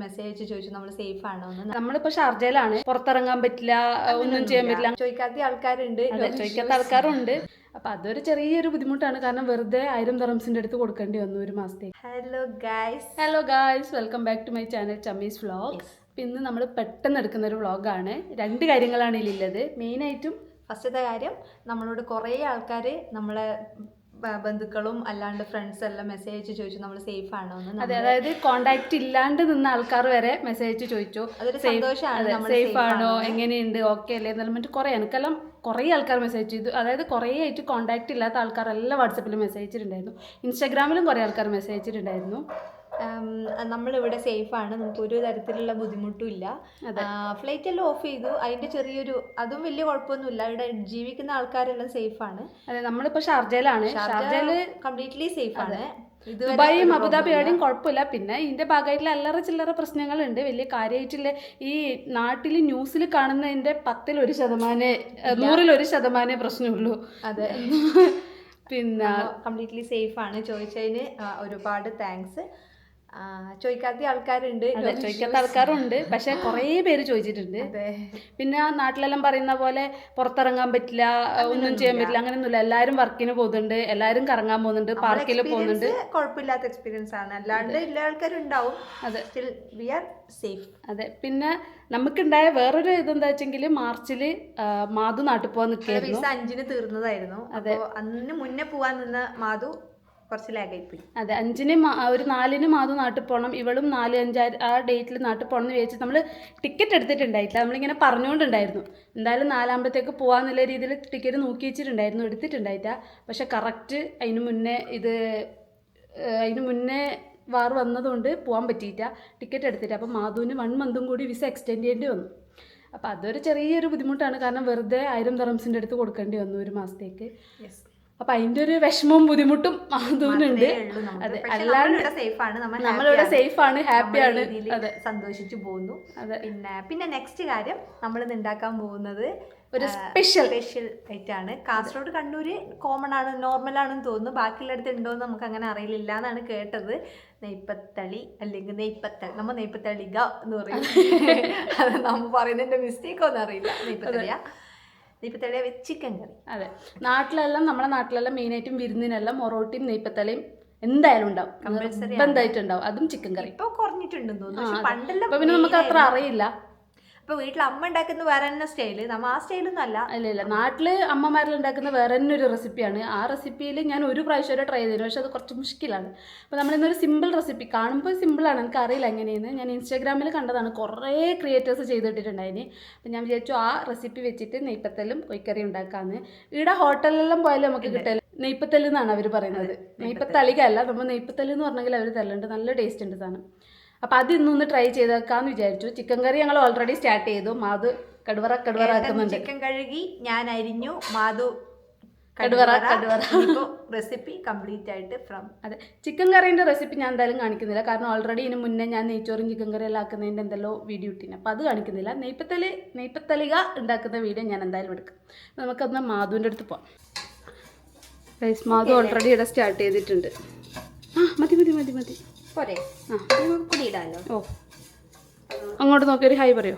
Message ചോദിച്ചു നമ്മൾ safe ആണോ എന്ന്. നമ്മളിപ്പോ ഷാർജയിലാണ്, പുറത്തിറങ്ങാൻ പറ്റില്ല, ഒന്നും ചെയ്യാൻ പറ്റില്ല, ചോദിക്കാത്ത ആൾക്കാരുണ്ട്, ചോദിക്കാത്ത ആൾക്കാരുണ്ട്. അപ്പൊ അതൊരു ചെറിയൊരു ബുദ്ധിമുട്ടാണ്. കാരണം വെറുതെ 1000 ദിർഹംസിന്റെ അടുത്ത് കൊടുക്കേണ്ടി വന്നു ഒരു മാസത്തേക്ക്. Hello guys, welcome back to my channel Chammi's vlog. ഇന്ന് നമ്മൾ പെട്ടെന്ന് എടുക്കുന്ന ഒരു വ്ളോഗാണ്. 2 കാര്യങ്ങളാണ് ഇതിലുള്ളത്. മെയിനായിട്ടും ഫസ്റ്റത്തെ കാര്യം, നമ്മളോട് കുറേ ആൾക്കാർ നമ്മളെ ബന്ധുക്കളും അല്ലാണ്ട് ഫ്രണ്ട്സ് എല്ലാം മെസ്സേജ് ചോദിച്ചു നമ്മൾ സേഫ് ആണോ എന്ന്. അതായത് കോണ്ടാക്ട് ഇല്ലാണ്ട് നിന്ന ആൾക്കാർ വരെ മെസ്സേജ് ചോദിച്ചു സേഫ് ആണോ, എങ്ങനെയുണ്ട്, ഓക്കെ അല്ലേ എന്നെല്ലാം മറ്റു കുറേ എനിക്കെല്ലാം കുറേ ആൾക്കാർ മെസ്സേജ് ചെയ്തു. അതായത് കുറേ ആയിട്ട് കോണ്ടാക്ട് ഇല്ലാത്ത ആൾക്കാരെല്ലാം വാട്സപ്പിൽ മെസ്സേജ് ചെയ്തിട്ടുണ്ടായിരുന്നു. ഇൻസ്റ്റാഗ്രാമിലും കുറേ ആൾക്കാർ മെസ്സേജ് ചെയ്തിട്ടുണ്ടായിരുന്നു. നമ്മളിവിടെ സേഫാണ്, നമുക്ക് ഒരു തരത്തിലുള്ള ബുദ്ധിമുട്ടും ഇല്ല. ഫ്ലൈറ്റ് എല്ലാം ഓഫ് ചെയ്തു. അതിന്റെ ചെറിയൊരു അതും വലിയ കുഴപ്പമൊന്നുമില്ല. ഇവിടെ ജീവിക്കുന്ന ആൾക്കാരെല്ലാം സേഫാണ്. അതെ, നമ്മളിപ്പോൾ ഷാർജയിലാണ്. ഷാർജയില് കംപ്ലീറ്റ്ലി സേഫാണ്. ദുബായും അബുദാബിയോടെയും കുഴപ്പമില്ല. പിന്നെ ഇതിന്റെ ഭാഗമായിട്ടുള്ള അല്ലറ ചില്ലറ പ്രശ്നങ്ങളുണ്ട്. വലിയ കാര്യമായിട്ടുള്ള ഈ നാട്ടിൽ ന്യൂസിൽ കാണുന്നതിന്റെ 10% 100% പ്രശ്നമുള്ളൂ. അതെ, പിന്നെ കംപ്ലീറ്റ്ലി സേഫാണ്. ചോദിച്ചതിന് ഒരുപാട് താങ്ക്സ്. ചോദിക്കാത്ത ആൾക്കാരുണ്ട്, പക്ഷെ കുറേ പേര് ചോദിച്ചിട്ടുണ്ട്. പിന്നെ നാട്ടിലെല്ലാം പറയുന്ന പോലെ പുറത്തിറങ്ങാൻ പറ്റില്ല, ഒന്നും ചെയ്യാൻ പറ്റില്ല, അങ്ങനെയൊന്നുമില്ല. എല്ലാവരും വർക്കിന് പോകുന്നുണ്ട്, എല്ലാവരും കറങ്ങാൻ പോകുന്നുണ്ട്, പാർക്കിൽ പോകുന്നുണ്ട്. കുഴപ്പമില്ലാത്ത എക്സ്പീരിയൻസ് ആണ്. അല്ലാണ്ട് എല്ലാ ആൾക്കാരുണ്ടാവും. അതെ, പിന്നെ നമുക്കുണ്ടായ വേറൊരു ഇതെന്താ വെച്ചെങ്കിൽ മാർച്ചിൽ മാധു നാട്ടിൽ പോകാൻ നിൽക്കുകയായിരുന്നു. 5-ന് തീർന്നതായിരുന്നു. അതെ, അന്ന് മുന്നേ പോവാൻ നിന്ന മാധു കുറച്ച് ലാഗായിപ്പോയി. അതെ, 5-ന് ഒരു 4-ന് മാധു നാട്ടിൽ പോകണം. ഇവളും 4-5 ആ ഡേറ്റിൽ നാട്ടിൽ പോകണം എന്ന് വിചാരിച്ച് നമ്മൾ ടിക്കറ്റ് എടുത്തിട്ടുണ്ടായിട്ടില്ല. നമ്മളിങ്ങനെ പറഞ്ഞുകൊണ്ടുണ്ടായിരുന്നു എന്തായാലും 4-ആകുമ്പോഴത്തേക്ക് പോകാമെന്നുള്ള രീതിയിൽ ടിക്കറ്റ് നോക്കി വെച്ചിട്ടുണ്ടായിരുന്നു, എടുത്തിട്ടുണ്ടായിട്ടാ. പക്ഷെ കറക്റ്റ് അതിന് മുന്നേ വാർ വന്നതുകൊണ്ട് പോകാൻ പറ്റിയിട്ട, ടിക്കറ്റ് എടുത്തിട്ട്. അപ്പം മാധുവിന് 1 മന്തും കൂടി വിസ എക്സ്റ്റെൻഡ് ചെയ്യേണ്ടി വന്നു. അപ്പം അതൊരു ചെറിയൊരു ബുദ്ധിമുട്ടാണ്. കാരണം വെറുതെ 1000 ദിർഹംസിന്റെ അടുത്ത് കൊടുക്കേണ്ടി വന്നു ഒരു മാസത്തേക്ക്. അപ്പം അതിൻ്റെ ഒരു വിഷമവും ബുദ്ധിമുട്ടും മാധുവിനുണ്ട്. അതെ, അല്ലാണ്ട് നമ്മളിവിടെ സേഫാണ്, ഹാപ്പിയാണ്, അതെ, സന്തോഷിച്ചു പോകുന്നു. അതെ, പിന്നെ നെക്സ്റ്റ് കാര്യം നമ്മൾ ഉണ്ടാക്കാൻ പോകുന്നത് ഒരു സ്പെഷ്യൽ ആയിട്ടാണ്. കാസർഗോഡ് കണ്ണൂര് കോമൺ ആണ്, നോർമൽ ആണെന്ന് തോന്നുന്നു. ബാക്കിയുള്ളടത്ത് ഉണ്ടോയെന്ന് നമുക്ക് അങ്ങനെ അറിയില്ല എന്നാണ് കേട്ടത്. നെയ്പ്പത്തളി അല്ലെങ്കിൽ നമ്മൾ നെയ്പ്പത്തളിക എന്ന് പറയും. അത് നമ്മൾ പറയുന്നതിന്റെ മിസ്റ്റേക്ക് ഒന്നും അറിയില്ല. നെയ്പ്പത്തളിയ വിത്ത് ചിക്കൻ കറി. അതെ, നമ്മുടെ നാട്ടിലെല്ലാം മെയിനായിട്ടും വിരുന്നിനെല്ലാം മൊറോട്ടിയും നെയ്പ്പത്തലയും എന്തായാലും ഉണ്ടാവും, നിർബന്ധമായിട്ടുണ്ടാവും. അതും ചിക്കൻ കറി. ഇപ്പൊ കുറഞ്ഞിട്ടുണ്ടെന്ന് തോന്നുന്നു. പണ്ടെല്ലാം പിന്നെ നമുക്ക് അത്ര അറിയില്ല. ഇപ്പൊ വീട്ടിൽ അമ്മ ഉണ്ടാക്കുന്ന വേറെ തന്നെ സ്റ്റൈല്, നമ്മൾ ആ സ്റ്റൈലൊന്നും അല്ല. ഇല്ല, നാട്ടില് അമ്മമാരിൽ ഉണ്ടാക്കുന്ന വേറെ തന്നെ ഒരു റെസിപ്പിയാണ്. ആ റെസിപ്പിയിൽ ഞാൻ ഒരു പ്രാവശ്യം ട്രൈ ചെയ്തിരുന്നു, പക്ഷെ അത് കുറച്ച് മുഷ്കിലാണ്. അപ്പോൾ നമ്മളിന്നൊരു സിമ്പിൾ റെസിപ്പി, കാണുമ്പോൾ സിമ്പിളാണ്, എനിക്ക് അറിയില്ല എങ്ങനെയെന്ന്. ഞാൻ ഇൻസ്റ്റാഗ്രാമിൽ കണ്ടതാണ്, കുറേ ക്രിയേറ്റേഴ്സ് ചെയ്തിട്ടിട്ടുണ്ടായിന്. അപ്പം ഞാൻ വിചാരിച്ചു ആ റെസിപ്പി വെച്ചിട്ട് നെയ്പ്പത്തലും കോഴിക്കറി ഉണ്ടാക്കാമെന്ന്. ഇവിടെ ഹോട്ടലിലെല്ലാം പോയാലും നമുക്ക് കിട്ടില്ല. നെയ്പ്പത്തല് എന്നാണ് അവർ പറയുന്നത്, നെയ്പ്പത്തളികല്ല. നമ്മൾ നെയ്പ്പത്തല് എന്ന് പറഞ്ഞെങ്കിൽ അവർ തല്ലുണ്ട്, നല്ല ടേസ്റ്റ് ഉണ്ട് സാധനം. അപ്പം അത് ഇന്നൊന്ന് ട്രൈ ചെയ്തേക്കാന്ന് വിചാരിച്ചു. ചിക്കൻ കറി ഞങ്ങൾ ഓൾറെഡി സ്റ്റാർട്ട് ചെയ്തു. മാധു കടുവറ ആക്കുന്നുണ്ട്. ചിക്കൻ കഴുകി ഞാൻ അരിഞ്ഞു, മാധു കടുവറ റെസിപ്പി കംപ്ലീറ്റ് ആയിട്ട് അതെ, ചിക്കൻ കറീൻ്റെ റെസിപ്പി ഞാൻ എന്തായാലും കാണിക്കുന്നില്ല. കാരണം ഓൾറെഡി ഇതിന് മുന്നേ ഞാൻ നെയ്ച്ചോറും ചിക്കൻ കറി എല്ലാം ആക്കുന്നതിൻ്റെ എന്തെല്ലോ വീഡിയോ ഇട്ടിന്, അപ്പം അത് കാണിക്കുന്നില്ല. നെയ്പ്പത്തലിക ഉണ്ടാക്കുന്ന വീഡിയോ ഞാൻ എന്തായാലും എടുക്കും. നമുക്കൊന്ന് മാധുവിൻ്റെ അടുത്ത് പോകാം. മാധു ഓൾറെഡി ഇവിടെ സ്റ്റാർട്ട് ചെയ്തിട്ടുണ്ട്. മതി പോരെ, പൊടിയിടാലോ. ഓ, അങ്ങോട്ട് നോക്കിയൊരു ഹായ് പറയോ.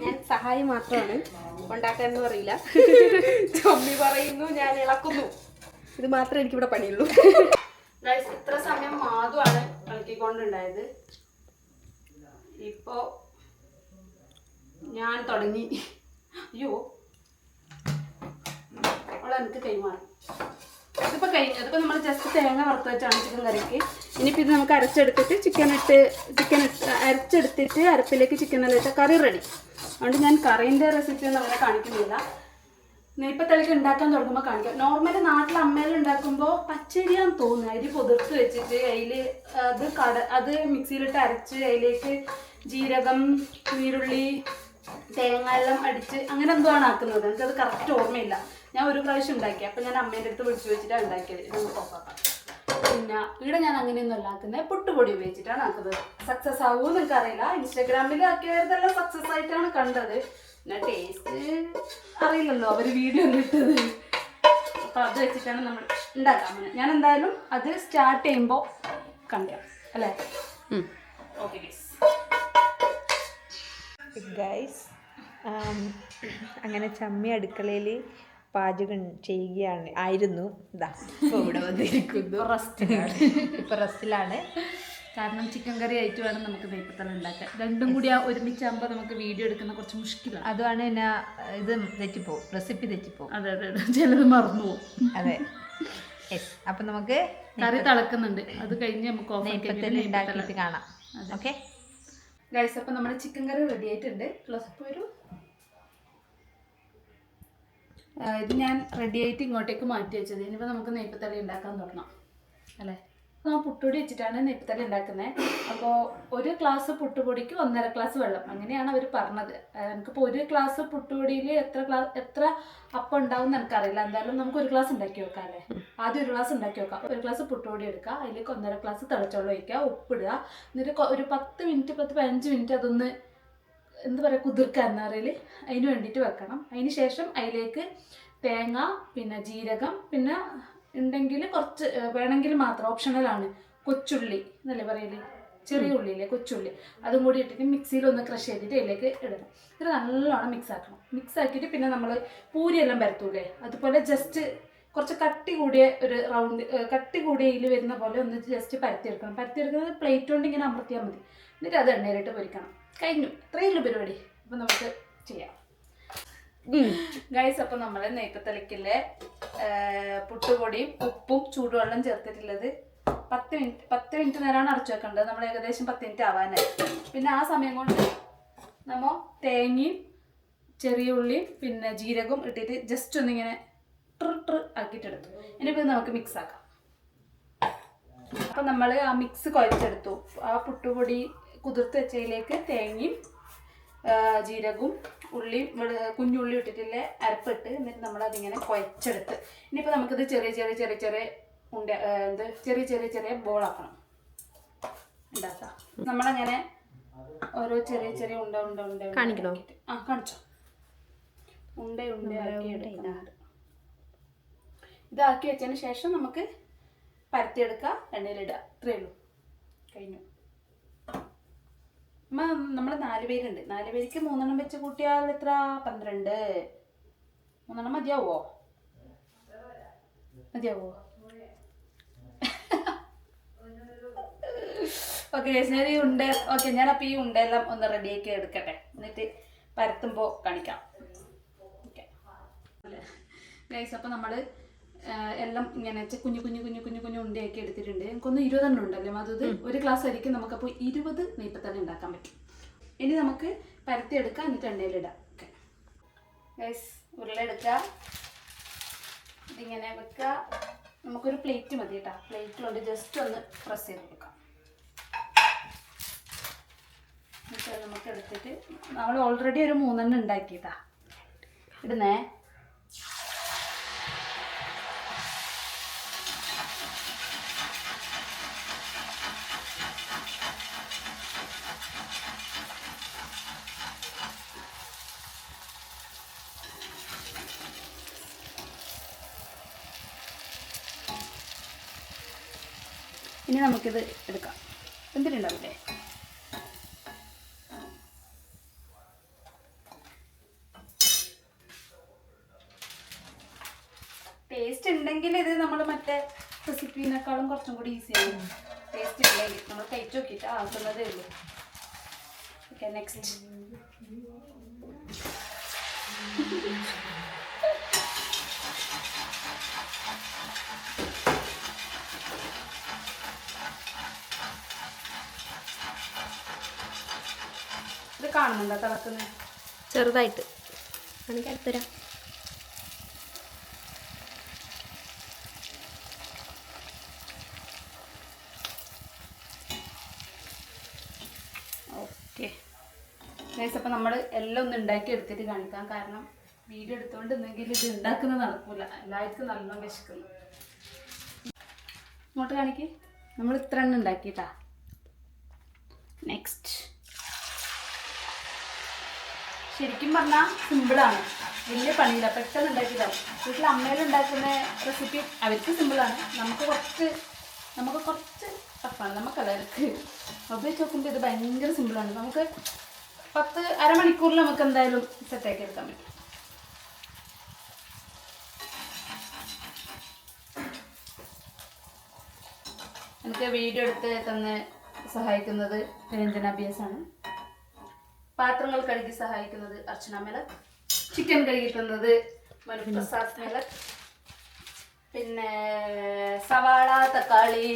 ഞാൻ സഹായം മാത്രമാണ്, ഉണ്ടാക്കാനൊന്നും അറിയില്ല. ചമ്മി പറയുന്നു, ഞാൻ ഇളക്കുന്നു. ഇത് മാത്രമേ എനിക്കിവിടെ പണിയുള്ളൂ. ഇത്ര സമയം മാധുവാണ് ഇളക്കിക്കൊണ്ടുണ്ടായത്. ഇപ്പോ ഞാൻ തുടങ്ങി. അയ്യോ, അവളെ എനിക്ക് കൈമാറി. ഇതിപ്പോൾ കഴിഞ്ഞു. അതിപ്പോൾ നമ്മൾ ജസ്റ്റ് തേങ്ങ വറുത്ത് വെച്ചാണ് ചിക്കൻ കറിക്ക്. ഇനിയിപ്പോൾ ഇത് നമുക്ക് അരച്ചെടുത്തിട്ട് അരച്ചെടുത്തിട്ട് അരപ്പിലേക്ക് ചിക്കനെല്ലാം ഇട്ട് കറി റെഡി. അതുകൊണ്ട് ഞാൻ കറീൻ്റെ റെസിപ്പി ഒന്നും അങ്ങനെ കാണിക്കുന്നില്ല. നെയ്പ്പത്തളിക്ക് ഉണ്ടാക്കാൻ തുടങ്ങുമ്പോൾ കാണിക്കാം. നോർമലി നാട്ടിൽ അമ്മയിൽ ഉണ്ടാക്കുമ്പോൾ പച്ചരിയാന്ന് തോന്നുന്നു, അരി പൊതിർത്ത് വെച്ചിട്ട് അത് മിക്സിയിലിട്ട് അരച്ച് അതിലേക്ക് ജീരകം, നീരുള്ളി, തേങ്ങ എല്ലാം അടിച്ച് അങ്ങനെ എന്തോ ആണ് ആക്കുന്നത്. എനിക്കത് കറക്റ്റ് ഓർമ്മയില്ല. ഞാൻ ഒരു പ്രാവശ്യം ഉണ്ടാക്കി, അപ്പം ഞാൻ അമ്മേൻ്റെ അടുത്ത് വിളിച്ചു വെച്ചിട്ടാണ് ഉണ്ടാക്കിയത്. ഇത് നമുക്ക് ഓഫാക്കാം. പിന്നെ ഇവിടെ ഞാൻ അങ്ങനെയൊന്നും അല്ലാക്കുന്നത്, പുട്ടുപൊടി ഉപയോഗിച്ചിട്ടാണ് ആക്കുന്നത്. സക്സസ് ആവുമെന്ന് എനിക്കറിയില്ല. ഇൻസ്റ്റാഗ്രാമിൽ ആക്കിയതെല്ലാം സക്സസ് ആയിട്ടാണ് കണ്ടത്. പിന്നെ ടേസ്റ്റ് അറിയില്ലല്ലോ, അവർ വീഡിയോ ഇട്ടത്. അപ്പോൾ അത് വെച്ചിട്ടാണ് നമ്മൾ ഉണ്ടാക്കാൻ. ഞാൻ എന്തായാലും അത് സ്റ്റാർട്ട് ചെയ്യുമ്പോൾ കണ്ടു അല്ലേ. Okay guys. ഗൈസ് അങ്ങനെ ചമ്മി അടുക്കളയിൽ പാചകം ആയിരുന്നു. ഇതാ ഇപ്പോൾ ഇവിടെ വന്നിരിക്കുന്നു. ഇപ്പോൾ റെസ്റ്റിലാണ്. കാരണം ചിക്കൻ കറി ആയിട്ട് വേണം നമുക്ക് നെയ്പ്പത്തല ഉണ്ടാക്കാൻ. രണ്ടും കൂടി ഒരുമിച്ചാകുമ്പോൾ നമുക്ക് വീഡിയോ എടുക്കുന്ന കുറച്ച് മുഷ്കിലാണ്. അതുമാണ് പിന്നെ ഇത് തെറ്റിപ്പോവും, റെസിപ്പി തെറ്റിപ്പോവും. അതെ അതെ അതെ, ചിലത് മറന്നു പോകും. അതെ. യെസ്, അപ്പം നമുക്ക് കറി തിളക്കുന്നുണ്ട്, അത് കഴിഞ്ഞ് നമുക്ക് നെയ്പ്പത്തല ഉണ്ടാക്കിയിട്ട് കാണാം. ഓക്കെ ഗൈസ്, അപ്പം നമ്മുടെ ചിക്കൻ കറി റെഡി ആയിട്ടുണ്ട്. ക്ലോസപ്പ് വരൂ. ഇത് ഞാൻ റെഡി ആയിട്ട് ഇങ്ങോട്ടേക്ക് മാറ്റി വെച്ചത്. ഇനിയിപ്പോൾ നമുക്ക് നെയ്പ്പത്തല ഉണ്ടാക്കാൻ തുടങ്ങാം അല്ലേ. ഞാൻ പുട്ടുപൊടി വെച്ചിട്ടാണ് നെയ്പ്പത്തല ഉണ്ടാക്കുന്നത്. അപ്പോൾ 1 ഗ്ലാസ് പുട്ടുപൊടിക്ക് 1.5 ഗ്ലാസ് വെള്ളം, അങ്ങനെയാണ് അവർ പറഞ്ഞത്. എനിക്കിപ്പോൾ 1 ഗ്ലാസ് പുട്ടുപൊടിയിൽ എത്ര അപ്പം ഉണ്ടാവും എന്ന് എനിക്കറിയില്ല. എന്തായാലും നമുക്ക് 1 ഗ്ലാസ് ഉണ്ടാക്കി വെക്കാം അല്ലേ. ആദ്യം 1 ഗ്ലാസ് ഉണ്ടാക്കി വെക്കാം. 1 ഗ്ലാസ് പുട്ടുപൊടി എടുക്കുക, അതിലേക്ക് 1.5 ഗ്ലാസ് തിളച്ചവെള്ളം ഒഴിക്കുക, ഉപ്പിടുക. എന്നിട്ട് ഒരു 10-15 മിനിറ്റ് അതൊന്ന് എന്താ പറയുക കുതിർക്കുക എന്നറിയിൽ അതിന് വേണ്ടിയിട്ട് വെക്കണം. അതിന് ശേഷം അതിലേക്ക് തേങ്ങ, പിന്നെ ജീരകം, പിന്നെ ഉണ്ടെങ്കിൽ കുറച്ച് വേണമെങ്കിൽ മാത്രം, ഓപ്ഷണലാണ്, കൊച്ചുള്ളി എന്നല്ലേ പറയല്, ചെറിയ ഉള്ളിയില്ലേ കൊച്ചുള്ളി, അതും കൂടി ഇട്ടിട്ട് മിക്സിയിൽ ഒന്ന് ക്രഷ് ചെയ്തിട്ട് അതിലേക്ക് ഇടണം. ഇത് നല്ലോണം മിക്സ് ആക്കണം. മിക്സ് ആക്കിയിട്ട് പിന്നെ നമ്മൾ പൂരിയെല്ലാം പരത്തൂലേ, അതുപോലെ ജസ്റ്റ് കുറച്ച് കട്ടി കൂടിയ ഒരു റൗണ്ട്, കട്ടി കൂടിയയിൽ വരുന്ന പോലെ ഒന്ന് ജസ്റ്റ് പരത്തിയെടുക്കണം. പരത്തിയെടുക്കുന്നത് പ്ലേറ്റ് കൊണ്ട് ഇങ്ങനെ അമർത്തിയാൽ മതി. എന്നിട്ട് അത് എണ്ണയിലിട്ട് പൊരിക്കണം. കഴിഞ്ഞു, ഇത്രയുള്ള പരിപാടി. അപ്പം നമുക്ക് ചെയ്യാം ഗൈസ്. അപ്പം നമ്മൾ നെയ്പ്പത്തലയ്ക്കുള്ള പുട്ടുപൊടിയും ഉപ്പും ചൂടുവെള്ളം ചേർത്തിട്ടുള്ളത് 10 മിനിറ്റ് നേരമാണ് അടച്ചു വെക്കേണ്ടത്. നമ്മൾ ഏകദേശം 10 മിനിറ്റ് ആവാനായി. പിന്നെ ആ സമയം കൊണ്ട് നമ്മൾ തേങ്ങയും ചെറിയ ഉള്ളിയും പിന്നെ ജീരകവും ഇട്ടിട്ട് ജസ്റ്റ് ഒന്നിങ്ങനെ ട്രിർ ആക്കിയിട്ടെടുത്തു. ഇനിയിപ്പോൾ നമുക്ക് മിക്സ് ആക്കാം. അപ്പം നമ്മൾ ആ മിക്സ് കുഴച്ചെടുത്തു. ആ പുട്ടുപൊടി കുതിർത്ത് വെച്ചതിലേക്ക് തേങ്ങയും ജീരകവും ഉള്ളിയും കുഞ്ഞുള്ളി ഇട്ടിട്ടില്ലേ അരപ്പിട്ട്, എന്നിട്ട് നമ്മളതിങ്ങനെ കുഴച്ചെടുത്ത് ഇനിയിപ്പോൾ നമുക്കിത് ചെറിയ ബോളാക്കണം, ഉണ്ടാക്കാം. നമ്മളങ്ങനെ ഓരോ ചെറിയ ഉണ്ട കാണിക്കണോ? കാണിച്ചോ. ആക്കി എടുക്കുന്നുണ്ട്. ഇതാക്കി വെച്ചതിന് ശേഷം നമുക്ക് പരത്തിയെടുക്കുക, എണ്ണയിലിടുക. ഇത്രയേ ഉള്ളൂ, കഴിഞ്ഞു. നമ്മൾ 4 പേരുണ്ട്. 4 പേർക്ക് 3 എണ്ണം വെച്ച് കൂട്ടിയാൽ എത്ര? 12. 3 എണ്ണം മതിയാവോ? ഓക്കെ ഞാൻ ഈ ഞാനപ്പോൾ ഈ ഉണ്ടെല്ലാം ഒന്ന് റെഡിയാക്കി എടുക്കട്ടെ, എന്നിട്ട് പരത്തുമ്പോൾ കാണിക്കാം. ഓക്കെ ഗൈസ്, അപ്പോൾ നമ്മൾ എല്ലാം ഇങ്ങനെ കുഞ്ഞു ഉണ്ടയാക്കി എടുത്തിട്ടുണ്ട്. എനിക്കൊന്ന് 20 എണ്ണം ഉണ്ടല്ലോ. അത് 1 ഗ്ലാസ് അരിക്കും നമുക്കപ്പോൾ 20 നെയ്പ്പത്തല ഉണ്ടാക്കാൻ പറ്റും. ഇനി നമുക്ക് പരത്തി എടുക്കാം, എന്നിട്ട് എണ്ണയിലിടാം. ഓക്കെ ഗൈസ്, ഉരുളെടുക്കുക, ഇതിങ്ങനെ വെക്കുക. നമുക്കൊരു പ്ലേറ്റ് മതി കേട്ടോ. പ്ലേറ്റിലോട്ട് ജസ്റ്റ് ഒന്ന് പ്രസ് ചെയ്ത് കൊടുക്കാം. എന്നിട്ട് നമുക്ക് എടുത്തിട്ട് നമ്മൾ ഓൾറെഡി ഒരു 3 എണ്ണം ഉണ്ടാക്കിയിട്ടാ ഇടുന്നേ. ഇനി നമുക്കിത് എടുക്കാം. എന്തിനുണ്ടാവില്ലേ? ടേസ്റ്റ് ഉണ്ടെങ്കിൽ ഇത് നമ്മൾ മറ്റേ റെസിപ്പീനേക്കാളും കുറച്ചും കൂടി ഈസിയാണ്. ടേസ്റ്റ് ഇല്ലെങ്കിൽ നമ്മൾ കഴിച്ചു നോക്കിയിട്ട് ആക്കുന്നതേ ഉള്ളൂ. Okay next. ഇത് കാണുന്നുണ്ടോ തിളക്കുന്നത്? ചെറുതായിട്ട് എനിക്ക് അടുത്തരാം. ഓക്കെ ഗൈസ്, അപ്പോൾ നമ്മൾ എല്ലാം ഒന്ന് ഉണ്ടാക്കി എടുത്തിട്ട് കാണിക്കാം. കാരണം വീഡിയോ എടുത്തുകൊണ്ടിരുന്നെങ്കിൽ ഇത് ഉണ്ടാക്കുന്നത് നടക്കില്ല. എല്ലാവർക്കും നല്ലോണം വിശക്കുന്നു. ഇങ്ങോട്ട് കാണിക്ക്. നമ്മൾ ഇത്ര എണ്ണം ഉണ്ടാക്കിയിട്ടാ. നെക്സ്റ്റ്. ശരിക്കും പറഞ്ഞാൽ സിമ്പിളാണ്, വലിയ പണിയില്ല, പെട്ടെന്ന് ഉണ്ടാക്കിയതാണ്. വീട്ടിൽ അമ്മയിലുണ്ടാക്കുന്ന റെസിപ്പി അവർക്ക് സിമ്പിളാണ്, നമുക്ക് കുറച്ച് ടഫാണ്. നമുക്കല്ല, അവർക്ക് ഉപയോഗിച്ച് നോക്കുമ്പോൾ ഇത് ഭയങ്കര സിമ്പിളാണ്. നമുക്ക് അരമണിക്കൂറിൽ നമുക്ക് എന്തായാലും സെറ്റാക്കി എടുക്കാൻ പറ്റും. എനിക്ക് വീഡിയോ എടുത്ത് തന്നെ സഹായിക്കുന്നത് രഞ്ജന BS ആണ്. പാത്രങ്ങൾ കഴുകി സഹായിക്കുന്നത് അർച്ചന മേലക്. ചിക്കൻ കഴുകി തന്നത് മനുപ്രസാദ് മേലക്. പിന്നെ സവാള, തക്കാളി,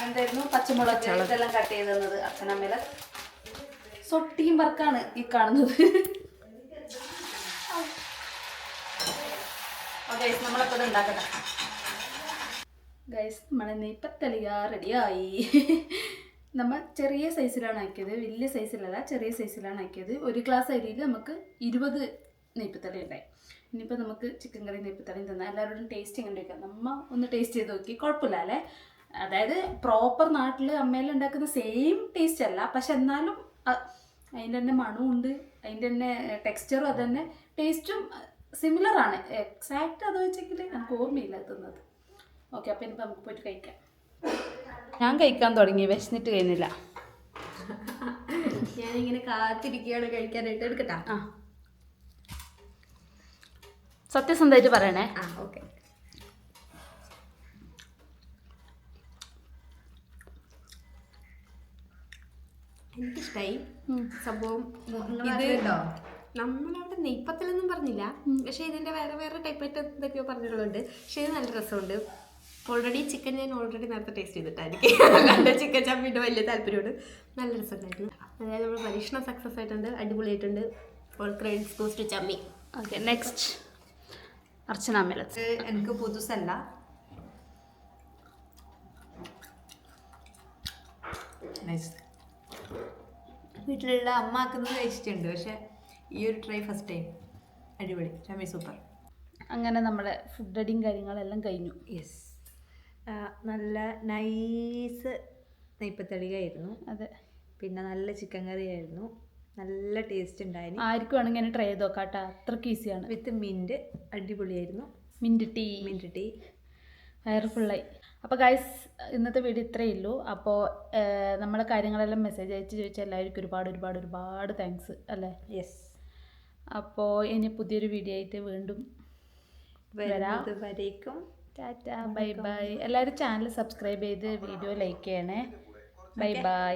എന്തായിരുന്നു, പച്ചമുളക് ഇതെല്ലാം കട്ട് ചെയ്ത് തന്നത് അർച്ചന മേലക്. സൊട്ടിയും വർക്കാണ് ഈ കാണുന്നത്. ഗൈസ് നമ്മളപ്പോൾ ഉണ്ടാക്കട്ടെ. ഗൈസ് നമ്മളെ നെയ്പ്പത്തലിക റെഡിയായി. നമ്മൾ ചെറിയ സൈസിലാണ് ആക്കിയത്, വലിയ സൈസിലല്ല, ചെറിയ സൈസിലാണ് ആക്കിയത്. ഒരു ഗ്ലാസ് അരിയിൽ നമുക്ക് 20 നെയ്പ്പത്തലി ഉണ്ടായി. ഇനിയിപ്പോൾ നമുക്ക് ചിക്കൻ കറി നെയ്പ്പത്തലിയും തന്നാൽ എല്ലാവരോടും ടേസ്റ്റ് എങ്ങനെ വയ്ക്കാം. നമ്മ ഒന്ന് ടേസ്റ്റ് ചെയ്ത് നോക്കി, കുഴപ്പമില്ല അല്ലേ. അതായത് പ്രോപ്പർ നാട്ടിൽ അമ്മയിൽ ഉണ്ടാക്കുന്ന സെയിം ടേസ്റ്റ് അല്ല, പക്ഷെ എന്നാലും അതിൻ്റെ തന്നെ മണമുണ്ട്, അതിൻ്റെ തന്നെ ടെക്സ്ചറും അത് തന്നെ ടേസ്റ്റും സിമിലറാണ്. എക്സാക്റ്റ് അത് വെച്ചെങ്കിൽ എനിക്ക് ഓർമ്മയില്ല എത്തുന്നത്. ഓക്കെ, അപ്പോൾ ഇനിയിപ്പോൾ നമുക്ക് പോയിട്ട് കഴിക്കാം. ഞാൻ കഴിക്കാൻ തുടങ്ങി, വിശന്നിട്ട് കഴിയുന്നില്ല. ഞാനിങ്ങനെ കാത്തിരിക്കുകയാണ് കഴിക്കാനായിട്ട്. എടുക്കട്ടാ? ആ, സത്യസന്ധമായിട്ട് പറയണേ. ആ ഓക്കെ. എനിക്കിഷ്ടായി സംഭവം. ഇതുണ്ടോ, നമ്മളവിടെ നെയ്പ്പത്തലൊന്നും പറഞ്ഞില്ല, പക്ഷേ ഇതിൻ്റെ വേറെ വേറെ ടൈപ്പായിട്ട് എന്തൊക്കെയോ പറഞ്ഞിട്ടുള്ളത്. പക്ഷേ ഇത് നല്ല രസമുണ്ട്. ചിക്കൻ ഞാൻ ഓൾറെഡി നേരത്തെ ടേസ്റ്റ് ചെയ്തിട്ടായിരിക്കും. ചിക്കൻ ചമ്മീൻ്റെ വലിയ താല്പര്യമുണ്ട്. നല്ല രസമുണ്ടായിരുന്നു. അതായത് നമ്മൾ പരീക്ഷണം സക്സസ് ആയിട്ടുണ്ട്, അടിപൊളിയായിട്ടുണ്ട്. All credits goes to Chammi. Okay, next Archana മേലക്. എനിക്ക് പുതുസല്ല, വീട്ടിലുള്ള അമ്മ ആക്കുന്നത് കഴിച്ചിട്ടുണ്ട്, പക്ഷെ ഈ ഒരു ട്രൈ ഫസ്റ്റ് ടൈം. അടിപൊളി, ചമ്മി സൂപ്പർ. അങ്ങനെ നമ്മുടെ ഫുഡ് അടിയും കാര്യങ്ങളെല്ലാം കഴിഞ്ഞു. യെസ്, നല്ല നൈസ് നെയ്പ്പത്തളികയായിരുന്നു. അതെ, പിന്നെ നല്ല ചിക്കൻ കറി ആയിരുന്നു, നല്ല ടേസ്റ്റ് ഉണ്ടായിരുന്നു. ആർക്കും വേണമെങ്കിൽ ട്രൈ ചെയ്ത് നോക്കാം കേട്ടോ, അത്രയ്ക്ക് ഈസിയാണ്. വിത്ത് മിൻറ്റ് അടിപൊളിയായിരുന്നു. മിൻറ്റ് ടീ വയറ് ഫുള്ളായി. അപ്പോൾ ഗൈസ്, ഇന്നത്തെ വീഡിയോ ഇത്രയേ ഉള്ളൂ. അപ്പോൾ നമ്മളെ കാര്യങ്ങളെല്ലാം മെസ്സേജ് അയച്ച് ചോദിച്ചാൽ എല്ലാവർക്കും ഒരുപാട് ഒരുപാട് ഒരുപാട് താങ്ക്സ് അല്ലേ. യെസ്. അപ്പോൾ ഇനി പുതിയൊരു വീഡിയോ ആയിട്ട് വീണ്ടും വരേക്കും ടാറ്റ, ബൈ ബൈ. എല്ലാവരും ചാനൽ സബ്സ്ക്രൈബ് ചെയ്ത് വീഡിയോ ലൈക്ക് ചെയ്യണേ. Bye bye.